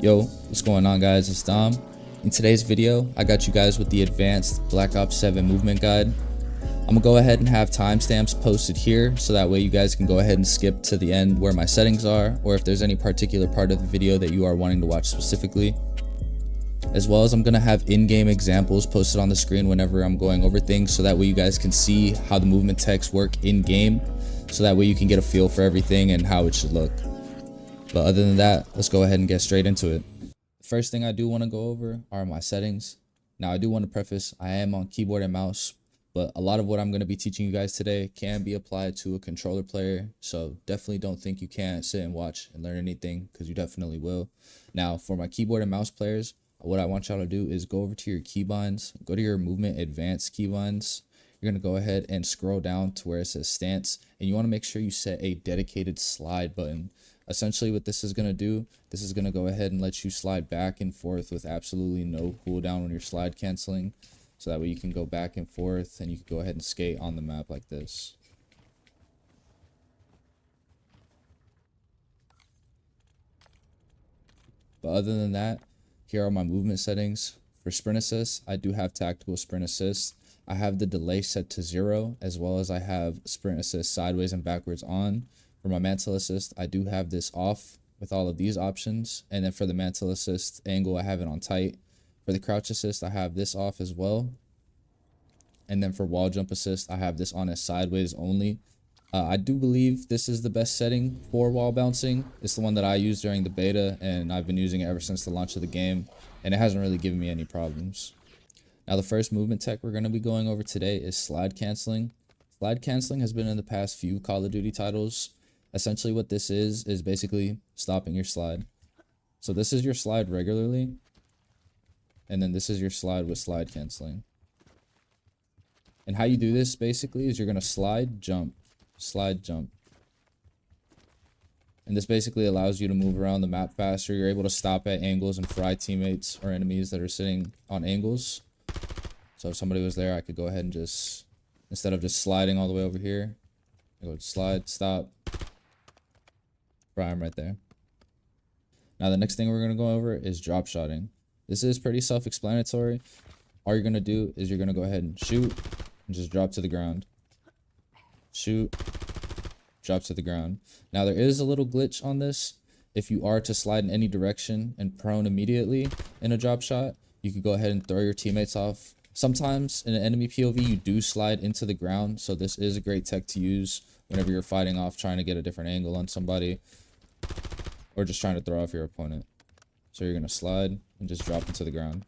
Yo, what's going on guys, it's Stim. In today's video, I got you guys with the advanced Black Ops 7 movement guide. I'm gonna go ahead and have timestamps posted here so that way you guys can go ahead and skip to the end where my settings are, or if there's any particular part of the video that you are wanting to watch specifically. As well as I'm gonna have in-game examples posted on the screen whenever I'm going over things so that way you guys can see how the movement text work in-game, so that way you can get a feel for everything and how it should look. But other than that, let's go ahead and get straight into it. First thing I do want to go over are my settings. Now I do want to preface, I am on keyboard and mouse, but a lot of what I'm going to be teaching you guys today can be applied to a controller player. So definitely don't think you can't sit and watch and learn anything, because you definitely will. Now for my keyboard and mouse players, what I want y'all to do is go over to your keybinds, go to your movement advanced keybinds. You're going to go ahead and scroll down to where it says stance, and you want to make sure you set a dedicated slide button. Essentially what this is going to do, this is going to go ahead and let you slide back and forth with absolutely no cooldown when you're slide canceling. So that way you can go back and forth and you can go ahead and skate on the map like this. But other than that, here are my movement settings. For sprint assist, I do have tactical sprint assist. I have the delay set to 0, as well as I have sprint assist sideways and backwards on. For my mantle assist, I do have this off with all of these options. And then for the mantle assist angle, I have it on tight. For the crouch assist, I have this off as well. And then for wall jump assist, I have this on as sideways only. I do believe this is the best setting for wall bouncing. It's the one that I used during the beta, and I've been using it ever since the launch of the game, and it hasn't really given me any problems. Now the first movement tech we're going to be going over today is slide canceling. Slide canceling has been in the past few Call of Duty titles. Essentially what this is basically stopping your slide. So this is your slide regularly, and then this is your slide with slide canceling. And how you do this basically is you're going to slide, jump, slide, jump. And this basically allows you to move around the map faster. You're able to stop at angles and fry teammates or enemies that are sitting on angles. So if somebody was there, I could go ahead and just, instead of just sliding all the way over here, I go slide, stop, fry them right there. Now the next thing we're going to go over is drop shotting. This is pretty self-explanatory. All you're going to do is you're going to go ahead and shoot and just drop to the ground. Shoot, drop to the ground. Now there is a little glitch on this. If you are to slide in any direction and prone immediately in a drop shot, you could go ahead and throw your teammates off. Sometimes in an enemy POV, you do slide into the ground, so this is a great tech to use whenever you're fighting off, trying to get a different angle on somebody, or just trying to throw off your opponent. So you're going to slide and just drop into the ground.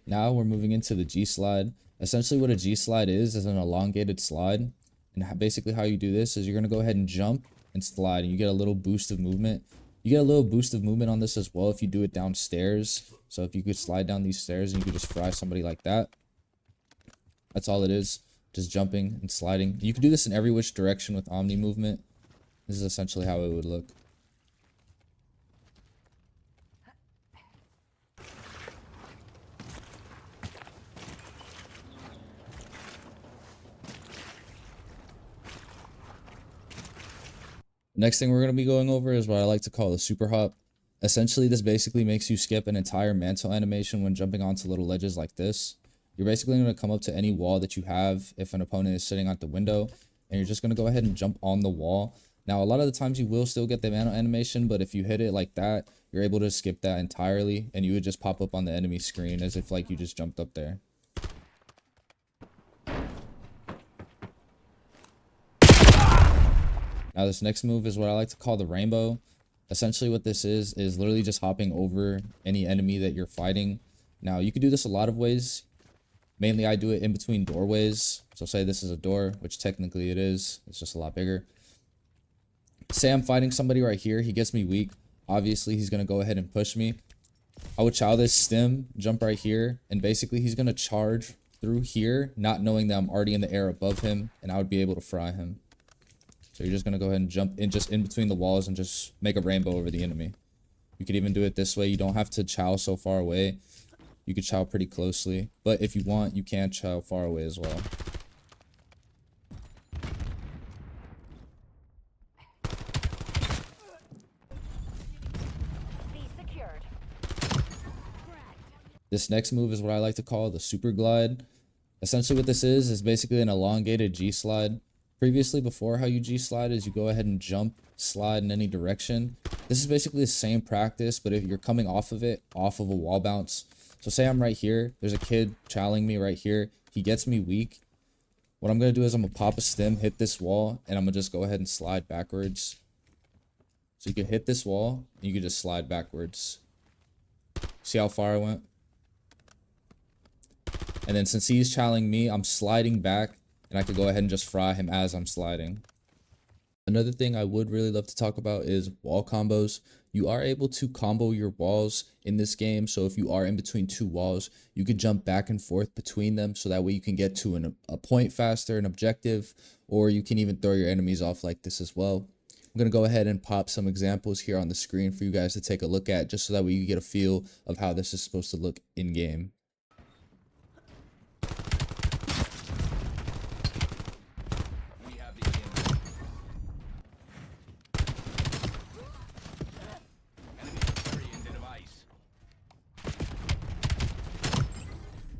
Now we're moving into the G slide. Essentially what a G slide is an elongated slide. And basically how you do this is you're going to go ahead and jump and slide, and you get a little boost of movement. You get a little boost of movement on this as well if you do it downstairs. So if you could slide down these stairs and you could just fry somebody like that. That's all it is. Just jumping and sliding. You can do this in every which direction with omni movement. This is essentially how it would look. Next thing we're going to be going over is what I like to call the super hop. Essentially, this basically makes you skip an entire mantle animation when jumping onto little ledges like this. You're basically going to come up to any wall that you have if an opponent is sitting at the window, and you're just going to go ahead and jump on the wall. Now, a lot of the times you will still get the mantle animation, but if you hit it like that, you're able to skip that entirely, and you would just pop up on the enemy screen as if like you just jumped up there. Now this next move is what I like to call the rainbow. Essentially what this is literally just hopping over any enemy that you're fighting. Now you can do this a lot of ways. Mainly I do it in between doorways. So say this is a door, which technically it is. It's just a lot bigger. Say I'm fighting somebody right here. He gets me weak. Obviously he's going to go ahead and push me. I would chow this stim, jump right here. And basically he's going to charge through here, not knowing that I'm already in the air above him. And I would be able to fry him. So you're just going to go ahead and jump in just in between the walls and just make a rainbow over the enemy. You could even do it this way. You don't have to chow so far away. You could chow pretty closely. But if you want, you can chow far away as well. This next move is what I like to call the super glide. Essentially what this is basically an elongated G slide. Previously, before how you G slide is you go ahead and jump, slide in any direction. This is basically the same practice, but if you're coming off of it, off of a wall bounce. So say I'm right here, there's a kid challenging me right here. He gets me weak. What I'm going to do is I'm going to pop a stim, hit this wall, and I'm going to just go ahead and slide backwards. So you can hit this wall, and you can just slide backwards. See how far I went? And then since he's challenging me, I'm sliding back, and I could go ahead and just fry him as I'm sliding. Another thing I would really love to talk about is wall combos. You are able to combo your walls in this game. So if you are in between two walls, you could jump back and forth between them. So that way you can get to a point faster, an objective, or you can even throw your enemies off like this as well. I'm going to go ahead and pop some examples here on the screen for you guys to take a look at, just so that way you get a feel of how this is supposed to look in game.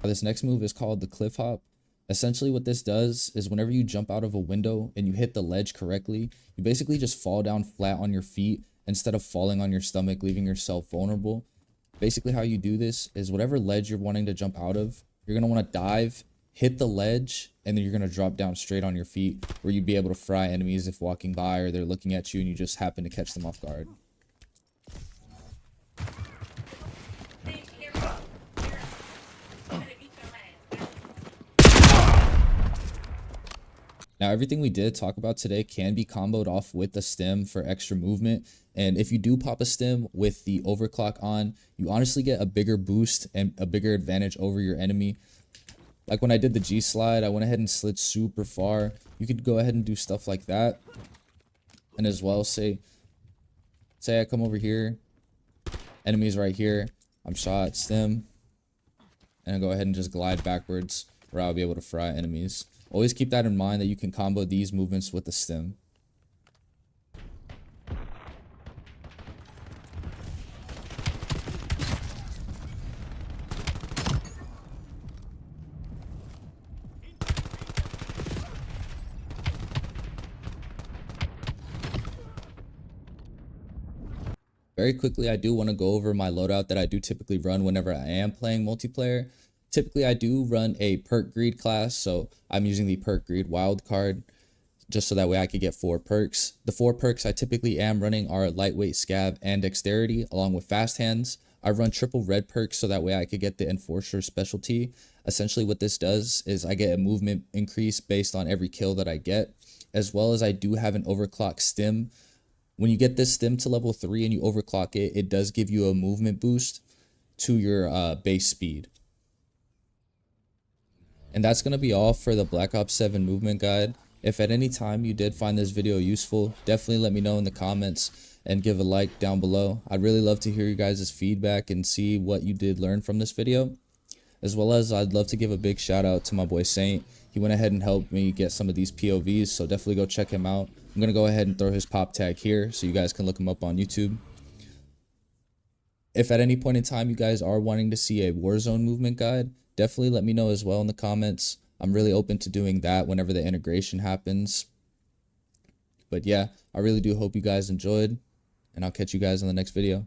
This next move is called the cliff hop. Essentially what this does is whenever you jump out of a window and you hit the ledge correctly, you basically just fall down flat on your feet instead of falling on your stomach, leaving yourself vulnerable. Basically how you do this is whatever ledge you're wanting to jump out of, you're going to want to dive, hit the ledge, and then you're going to drop down straight on your feet, where you'd be able to fry enemies if walking by or they're looking at you and you just happen to catch them off guard. Now, everything we did talk about today can be comboed off with the stim for extra movement. And if you do pop a stim with the overclock on, you honestly get a bigger boost and a bigger advantage over your enemy. Like when I did the G slide, I went ahead and slid super far. You could go ahead and do stuff like that. And as well, say I come over here, enemies right here, I'm shot, stim, and I go ahead and just glide backwards where I'll be able to fry enemies. Always keep that in mind that you can combo these movements with the stim. Very quickly, I do want to go over my loadout that I do typically run whenever I am playing multiplayer. Typically, I do run a perk greed class, so I'm using the perk greed wild card just so that way I could get 4 perks. The 4 perks I typically am running are lightweight, scab, and dexterity, along with fast hands. I run triple red perks so that way I could get the enforcer specialty. Essentially, what this does is I get a movement increase based on every kill that I get, as well as I do have an overclock stim. When you get this stim to level 3 and you overclock it, it does give you a movement boost to your base speed. And that's going to be all for the Black Ops 7 movement guide. If at any time you did find this video useful, definitely let me know in the comments and give a like down below. I'd really love to hear you guys' feedback and see what you did learn from this video. As well as I'd love to give a big shout out to my boy Saint. He went ahead and helped me get some of these POVs, so definitely go check him out. I'm going to go ahead and throw his pop tag here so you guys can look him up on YouTube. If at any point in time you guys are wanting to see a Warzone movement guide, definitely let me know as well in the comments. I'm really open to doing that whenever the integration happens. But yeah, I really do hope you guys enjoyed, and I'll catch you guys in the next video.